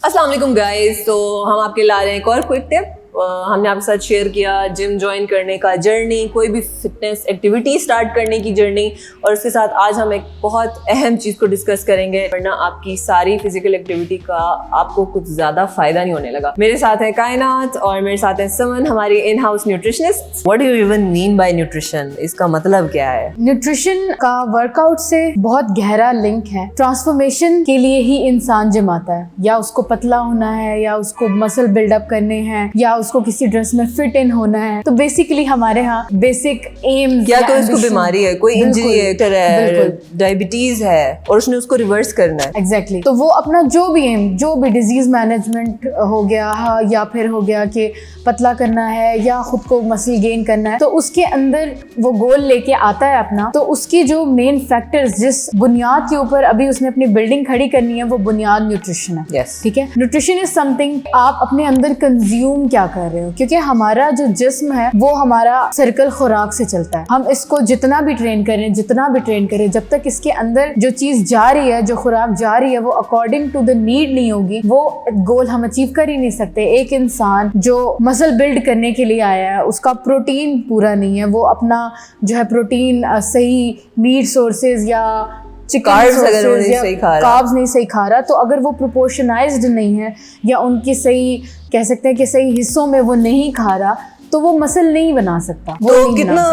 अस्सलाम वालेकुम गाइस। तो हम आपके ला रहे हैं एक और क्विक टिप। हमने आपके साथ शेयर किया जिम ज्वाइन करने का जर्नी, कोई भी फिटनेस एक्टिविटी स्टार्ट करने की जर्नी, और उसके साथ आज हम एक बहुत अहम चीज़ को डिस्कस करेंगे, वरना आपकी सारी फिजिकल एक्टिविटी का आपको कुछ ज़्यादा फायदा नहीं होने लगा। मेरे साथ है कायनात और मेरे साथ है समन, हमारी in house nutritionist. What do you even mean by nutrition? इसका मतलब क्या है? न्यूट्रिशन का वर्कआउट से बहुत गहरा लिंक है। ट्रांसफॉर्मेशन के लिए ही इंसान जिम आता है, या उसको पतला होना है, या उसको मसल बिल्डअप करने हैं, या उसको किसी ड्रेस में फिट इन होना है। तो बेसिकली हमारे यहाँ बेसिक एम्स, या तो इसको बीमारी है, कोई इंजरी है, डायबिटीज है और उसने उसको रिवर्स करना है। एग्जैक्टली। तो वो अपना जो भी एम, जो भी डिजीज मैनेजमेंट हो गया, या फिर हो गया कि पतला करना है या खुद को मसल गेन करना है, तो उसके अंदर वो गोल लेके आता है अपना। तो उसकी जो मेन फैक्टर्स, जिस बुनियाद के ऊपर अभी उसने अपनी बिल्डिंग खड़ी करनी है, वो बुनियाद न्यूट्रिशन है। yes. ठीक है। न्यूट्रिशन इज समथिंग आप अपने अंदर कंज्यूम क्या कर रहे हो, क्योंकि हमारा जो जिस्म है वो हमारा सर्कल खुराक से चलता है। हम इसको जितना भी ट्रेन करें, जब तक इसके अंदर जो चीज जा रही है, जो खुराक जा रही है, वो अकॉर्डिंग टू द नीड नहीं होगी, वो गोल हम अचीव कर ही नहीं सकते। एक इंसान जो मसल बिल्ड करने के लिए आया है, उसका प्रोटीन पूरा नहीं है, वो अपना जो है प्रोटीन सही मीट सोर्सेज या कार्ब्स नहीं सही खा रहा, तो अगर वो प्रोपोर्शनाइज्ड नहीं है या उनकी सही कह सकते हैं कि सही हिस्सों में वो नहीं खा रहा, तो वो मसल नहीं बना सकता। तो कितना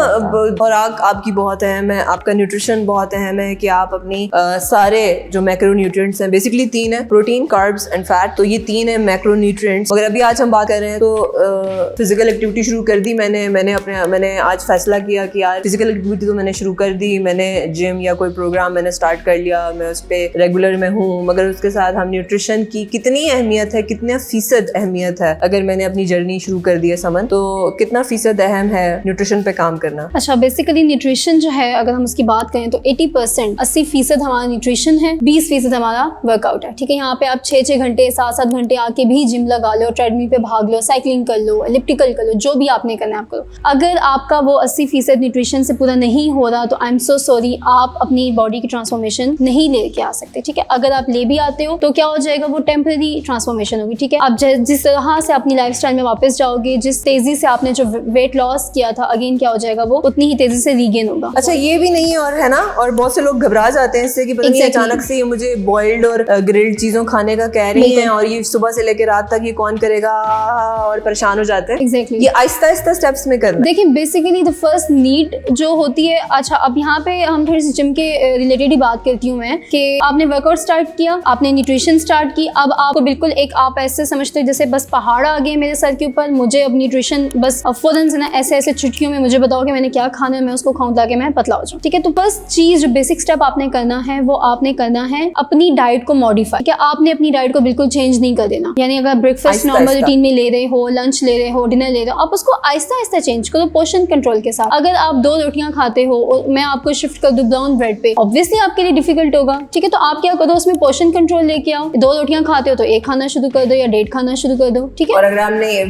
खुराक आपकी बहुत अहम है, आपका न्यूट्रिशन बहुत अहम है कि आप अपनी सारे जो मैक्रोन्यूट्रिएंट्स हैं, बेसिकली 3 है, प्रोटीन, कार्ब्स एंड फैट। तो ये 3 है मैक्रोन्यूट्रिएंट्स। मगर अभी आज हम बात कर रहे हैं तो फिजिकल एक्टिविटी शुरू कर दी मैंने आज फैसला किया कि यार फिजिकल एक्टिविटी तो मैंने शुरू कर दी, मैंने जिम या कोई प्रोग्राम मैंने स्टार्ट कर लिया, मैं उस पर रेगुलर में हूँ, मगर उसके साथ हम न्यूट्रिशन की कितनी अहमियत है, कितने फीसद अहमियत है अगर मैंने अपनी जर्नी शुरू कर दी है समन, तो कितना फीसद अहम है न्यूट्रिशन पे काम करना? अच्छा, बेसिकली न्यूट्रिशन जो है, अगर हम उसकी बात करें तो 80% 80% हमारा न्यूट्रिशन है, 20% हमारा वर्कआउट है। ठीक है। यहाँ पे आप 6-6 घंटे 7-7 घंटे आके भी जिम लगा लो, ट्रेडमिल पे भाग लो, साइकिलिंग कर लो, एलिप्टिकल कर लो, जो भी आपने करना है आप करो। अगर आपका वो 80% न्यूट्रिशन से पूरा नहीं हो रहा, तो आई एम सो सॉरी, आप अपनी बॉडी की ट्रांसफॉर्मेशन नहीं लेके आ सकते। ठीक है। अगर आप ले भी आते हो तो क्या हो जाएगा, वो टेम्पररी ट्रांसफॉर्मेशन होगी। ठीक है। आप जिस तरह से अपनी लाइफस्टाइल में वापस जाओगे, जिस तेजी से आपने जो वेट लॉस किया था, अगेन क्या हो जाएगा, वो उतनी ही तेजी से रीगेन होगा। अच्छा, ये भी नहीं और है ना, और बहुत से लोग घबरा जाते हैं इससे कि पता नहीं अचानक से ये मुझे बॉइल्ड और ग्रिल्ड चीजों खाने का कह रही हैं, और ये सुबह से लेकर रात तक ये कौन करेगा, और परेशान हो जाते हैं। Exactly. ये आहिस्ता आहिस्ता स्टेप्स में करना। देखिए, बेसिकली द फर्स्ट नीड जो होती है, अच्छा अब यहाँ पे हम थोड़ी सी जिम के रिलेटेड ही बात करती हूँ मैं, कि आपने वर्कआउट स्टार्ट किया, आपने न्यूट्रिशन स्टार्ट की, अब आपको बिल्कुल एक आप ऐसे समझते हो जैसे बस पहाड़ आ गए मेरे सर के ऊपर, मुझे अब न्यूट्रिशन बस फौरन से ना ऐसे चुटकियों में मुझे बताओ कि मैंने क्या खाना है, मैं उसको खाऊं ताकि मैं पतला हो जाऊं। ठीक है। तो फर्स्ट चीज, जो बेसिक स्टेप आपने करना है, वो आपने करना है अपनी डाइट को मॉडिफाई। क्या आपने अपनी डाइट को बिल्कुल चेंज नहीं कर देना, यानी अगर ब्रेकफास्ट नॉर्मल रूटीन में ले रहे हो, लंच ले रहे हो, डिनर ले रहे हो, आप उसको आहिस्ता आहिस्ता चेंज करो, पोर्शन कंट्रोल के साथ। अगर आप 2 रोटियां खाते हो और मैं आपको शिफ्ट कर दूं ब्राउन ब्रेड पे, ऑब्वियसली आपके लिए डिफिकल्ट होगा। ठीक है। तो आप क्या करो, उसमें पोर्शन कंट्रोल लेके आओ। 2 रोटियां खाते हो तो 1 खाना शुरू कर दो या 1.5 खाना शुरू कर दो। ठीक है। और अगर आपने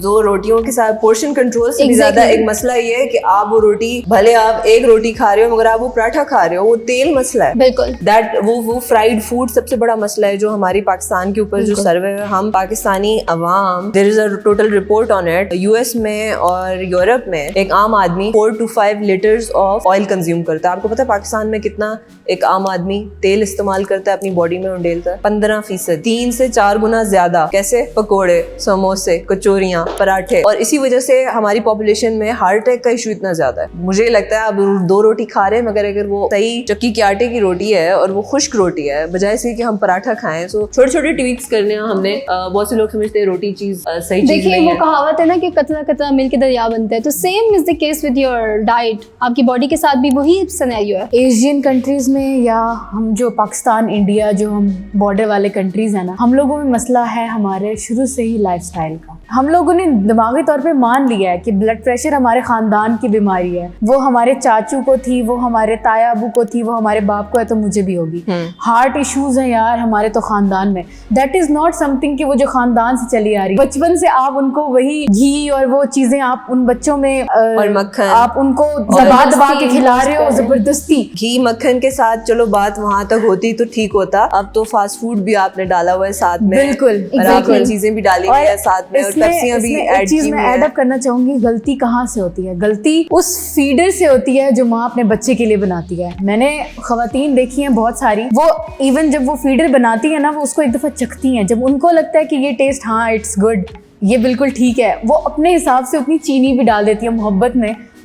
2 रोटियों के साथ पोर्शन कंट्रोल से भी ज्यादा, एक मसला ये है कि आप वो रोटी, भले आप 1 रोटी खा रहे हो मगर आप वो पराठा खा रहे हो, वो तेल मसला है। बिल्कुल। दैट वो फ्राइड फूड सबसे बड़ा मसला है जो हमारी पाकिस्तान के ऊपर जो सर्वे है, हम पाकिस्तानी अवाम, there is a total report on it, US में और यूरोप में एक आम आदमी 4 to 5 litres of oil consume करता है। आपको पता है पाकिस्तान में कितना एक आम आदमी तेल इस्तेमाल करता है अपनी बॉडी में उंडेलता है? 15%, 3 से 4 गुना ज्यादा। कैसे? पकोड़े, समोसे, कचौरियां, पराठे। और इसी वजह से हमारी पॉपुलेशन में हार्ट अटैक का इशू इतना ज्यादा है। मुझे लगता है अब 2 रोटी खा रहे हैं, मगर अगर वो सही चक्की के आटे की रोटी है और वो खुश्क रोटी है, बजाय से कि हम पराठा खाएं, तो छोटे छोटे ट्वीक्स करने हैं हमने। बहुत से लोग समझते हैं रोटी चीज सही चीज नहीं है। देखिए, वो कहावत है ना कि कतरा कतरा मिल के दरिया बनता है, तो same is the case with your diet. आपकी बॉडी के साथ भी वही सिनेरियो है। एशियन कंट्रीज में, या हम जो पाकिस्तान, इंडिया, जो हम बॉर्डर वाले कंट्रीज है ना, हम लोगों में मसला है हमारे शुरू से ही लाइफस्टाइल का। हम लोगों ने दिमागी तौर पे मान लिया है कि ब्लड प्रेशर हमारे खानदान की बीमारी है, वो हमारे चाचू को थी, वो हमारे ताया अबू को थी, वो हमारे बाप को है तो मुझे भी होगी। हार्ट इश्यूज हैं यार हमारे तो खानदान में, दैट इज नॉट समथिंग कि वो जो खानदान से चली आ रही। बचपन से आप उनको वही घी और वो चीजें आप उन बच्चों में और मक्खन आप उनको दबा दबा के खिला रहे हो जबरदस्ती। घी मक्खन के साथ चलो बात वहां तक होती तो ठीक होता, अब तो फास्ट फूड भी आपने डाला हुआ है साथ में, बिल्कुल और आपने चीजें भी डाली हुई है साथ में, और पेप्सियां भी ऐड की हुई मैं है। ऐड अप करना चाहूंगी, गलती कहाँ से होती है? गलती उस फीडर से होती है जो माँ अपने बच्चे के लिए बनाती है। मैंने खवातीन देखी हैं बहुत सारी, वो इवन जब वो फीडर बनाती है ना, वो उसको एक दफा चखती हैं, जब उनको लगता है कि ये टेस्ट हाँ इट्स गुड, ये बिल्कुल ठीक है, वो अपने हिसाब से उतनी चीनी भी डाल देती है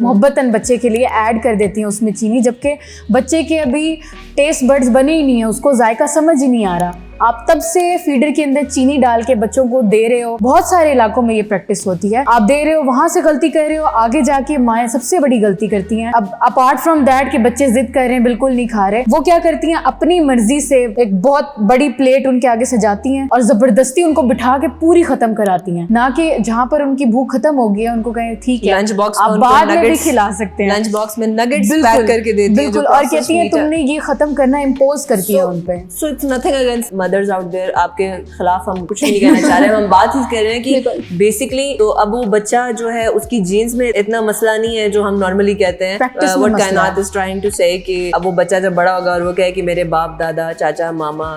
मोहब्बतन बच्चे के लिए ऐड कर देती हैं उसमें चीनी, जबकि बच्चे के अभी टेस्ट बड्स बने ही नहीं है, उसको जायका समझ ही नहीं आ रहा। आप तब से फीडर के अंदर चीनी डाल के बच्चों को दे रहे हो। बहुत सारे इलाकों में ये प्रैक्टिस होती है, आप दे रहे हो, वहां से गलती कर रहे हो, आगे जाके माएँ सबसे बड़ी गलती करती हैं। अब अपार्ट फ्रॉम दैट कि बच्चे जिद कर रहे हैं, बिल्कुल नहीं खा रहे, वो क्या करती हैं, अपनी मर्जी से एक बहुत बड़ी प्लेट उनके आगे सजाती हैं और जबरदस्ती उनको बिठा के पूरी खत्म कराती हैं, ना कि जहाँ पर उनकी भूख खत्म हो गई है उनको कहें ठीक है लंच बॉक्स आप बाद में भी खिला सकते हैं, लंच बॉक्स में नगेट्स पैक करके देती है बिल्कुल, और कहती है तुमने ये खत्म करना इम्पोज करती है उन पे। So it's nothing against mothers out there, आपके खिलाफ हम कुछ नहीं कहना चाह रहे हैं, हम बात ही कर रहे हैं कि बेसिकली तो अब वो बच्चा जो है उसकी जीन्स में इतना मसला नहीं है जो हम नॉर्मली कहते हैं, व्हाट कायनात इज ट्राइंग टू से कि अब वो बच्चा जब बड़ा होगा और वो कहे कि मेरे बाप दादा चाचा मामा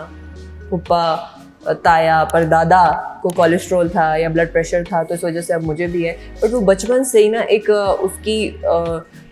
फूफा ताया परदादा को कोलेस्ट्रॉल था या ब्लड प्रेशर था तो इस वजह से अब मुझे भी है, बट वो बचपन से ही ना एक उसकी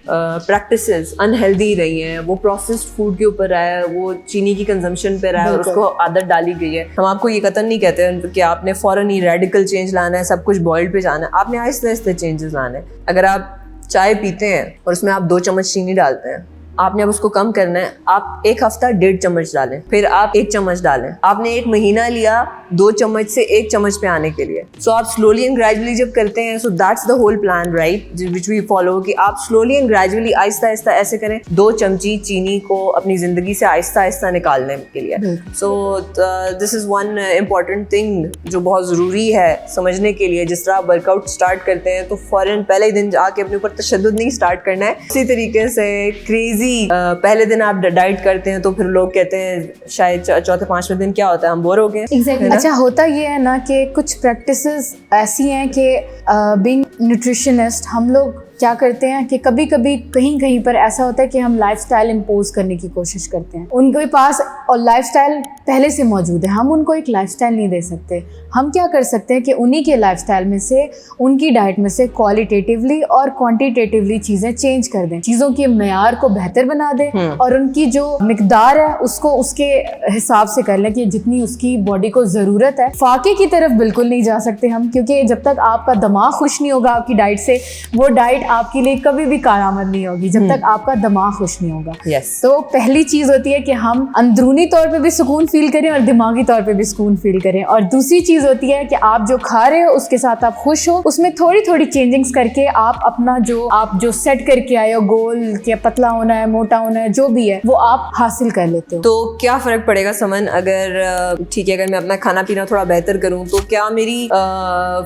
प्रैक्टिसेस अनहेल्दी रही हैं, वो प्रोसेस्ड फूड के ऊपर रहा है, वो चीनी की कंजम्पशन पे रहा है और उसको आदत डाली गई है। हम आपको ये कतन नहीं कहते हैं कि आपने फौरन ही रेडिकल चेंज लाना है, सब कुछ बॉइल्ड पे जाना है, आपने आहिस्ते आहिस्ते चेंजेस लाने हैं। अगर आप चाय पीते हैं और उसमें आप 2 चम्मच चीनी डालते हैं, आपने अब उसको कम करना है, आप 1 हफ्ता 1.5 चम्मच डालें, फिर आप 1 चम्मच डालें, आपने 1 महीना लिया 2 चम्मच से 1 चम्मच पे आने के लिए। सो आप स्लोली एंड ग्रेजुअली जब करते हैं, so that's the whole plan right which we follow, कि आप slowly and gradually Aahista Aahista ऐसे करें 2 चमची चीनी को अपनी जिंदगी से आहिस्ता आहिस्ता निकालने के लिए। So this is one important thing जो बहुत ज़रूरी है समझने के लिए। जिस तरह आप वर्कआउट स्टार्ट करते हैं तो फ़ौरन पहले ही दिन आके अपने ऊपर तशद्दुद नहीं स्टार्ट करना है। इसी तरीके से क्रेजी पहले दिन आप डाइट करते हैं तो फिर लोग कहते हैं शायद चौथे 5वें दिन क्या होता है, हम बोर हो गए। Exactly. अच्छा होता ये है ना कि कुछ प्रैक्टिसेस ऐसी हैं कि बीइंग न्यूट्रिशनिस्ट हम लोग क्या करते हैं कि कभी कभी कहीं कहीं पर ऐसा होता है कि हम लाइफस्टाइल इम्पोज करने की कोशिश करते हैं, उनके पास और लाइफस्टाइल पहले से मौजूद है, हम उनको एक लाइफस्टाइल नहीं दे सकते। हम क्या कर सकते हैं कि उन्हीं के लाइफस्टाइल में से, उनकी डाइट में से क्वालिटेटिवली और क्वांटिटेटिवली चीज़ें चेंज कर दें, चीज़ों के मेयार को बेहतर बना दें और उनकी जो मिकदार है उसको उसके हिसाब से कर लें कि जितनी उसकी बॉडी को ज़रूरत है। फाके की तरफ बिल्कुल नहीं जा सकते हम, क्योंकि जब तक आपका दिमाग खुश नहीं होगा आपकी डाइट से, वो डाइट आपके लिए कभी भी कारआमद नहीं होगी जब तक आपका दिमाग खुश नहीं होगा। तो पहली चीज़ होती है कि हम अंदरूनी तौर पे भी सुकून फील करें और दिमागी तौर पे भी सुकून फील करें, और दूसरी चीज़ होती है कि आप जो खा रहे हो उसके साथ आप खुश हो, उसमें थोड़ी थोड़ी चेंजिंग्स करके आप अपना जो सेट करके आए हो गोल, कि पतला होना है मोटा होना है जो भी है वो आप हासिल कर लेते हो। तो क्या फ़र्क पड़ेगा समन, अगर ठीक है अगर मैं अपना खाना पीना थोड़ा बेहतर करूँ तो क्या मेरी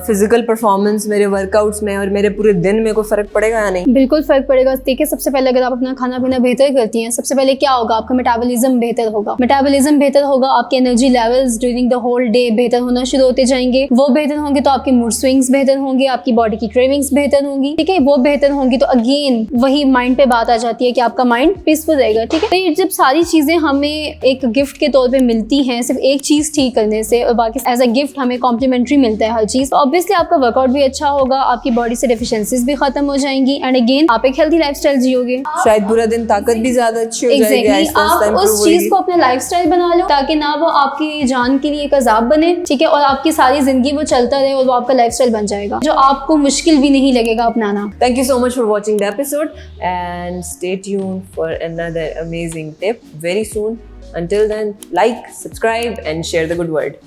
फिजिकल परफॉर्मेंस, मेरे वर्कआउट्स में और मेरे पूरे दिन में कोई फ़र्क पड़ेगा या नहीं? बिल्कुल फ़र्क पड़ेगा। देखिए सबसे पहले अगर आप अपना खाना पीना बेहतर करती हैं, सबसे पहले क्या होगा, आपका मेटाबॉलिज्म बेहतर होगा। मेटाबॉलिज्म बेहतर होगा, आपके energy levels during the whole day बेहतर होना शुरू होते जाएंगे। वो बेहतर होंगे तो आपके मूड स्विंग्स बेहतर होंगे, आपकी बॉडी की क्रेविंग्स बेहतर होंगी, ठीक है। वो बेहतर होंगी तो अगेन वही माइंड पे बात आ जाती है कि आपका माइंड पीसफुल रहेगा, ठीक है। तो ये जब सारी चीज़ें हमें एक गिफ्ट के तौर पे मिलती हैं, सिर्फ एक चीज़ ठीक करने से, और बाकी एज अ गिफ्ट हमें कॉम्प्लीमेंट्री मिलता है हर चीज़, तो ऑब्वियसली आपका वर्कआउट भी अच्छा होगा, आपकी बॉडी से डेफिशिएंसीज भी खत्म हो जाएंगी एंड अगेन आप एक हेल्थी लाइफस्टाइल जियोगे। शायद पूरा दिन ताकत भी ज्यादा अच्छी हो जाएगी। आप उस चीज को अपना लाइफस्टाइल बना लो ताकि ना वो आपकी जान के लिए एक अजाब बने, ठीक है, और आपकी सारी जिंदगी वो चलता रहे और वो आपका लाइफस्टाइल बन जाएगा जो आपको मुश्किल भी नहीं लगेगा अपनाना। Thank you so much for watching the episode and stay tuned for another amazing tip very soon. Until then, like, subscribe and share the good word.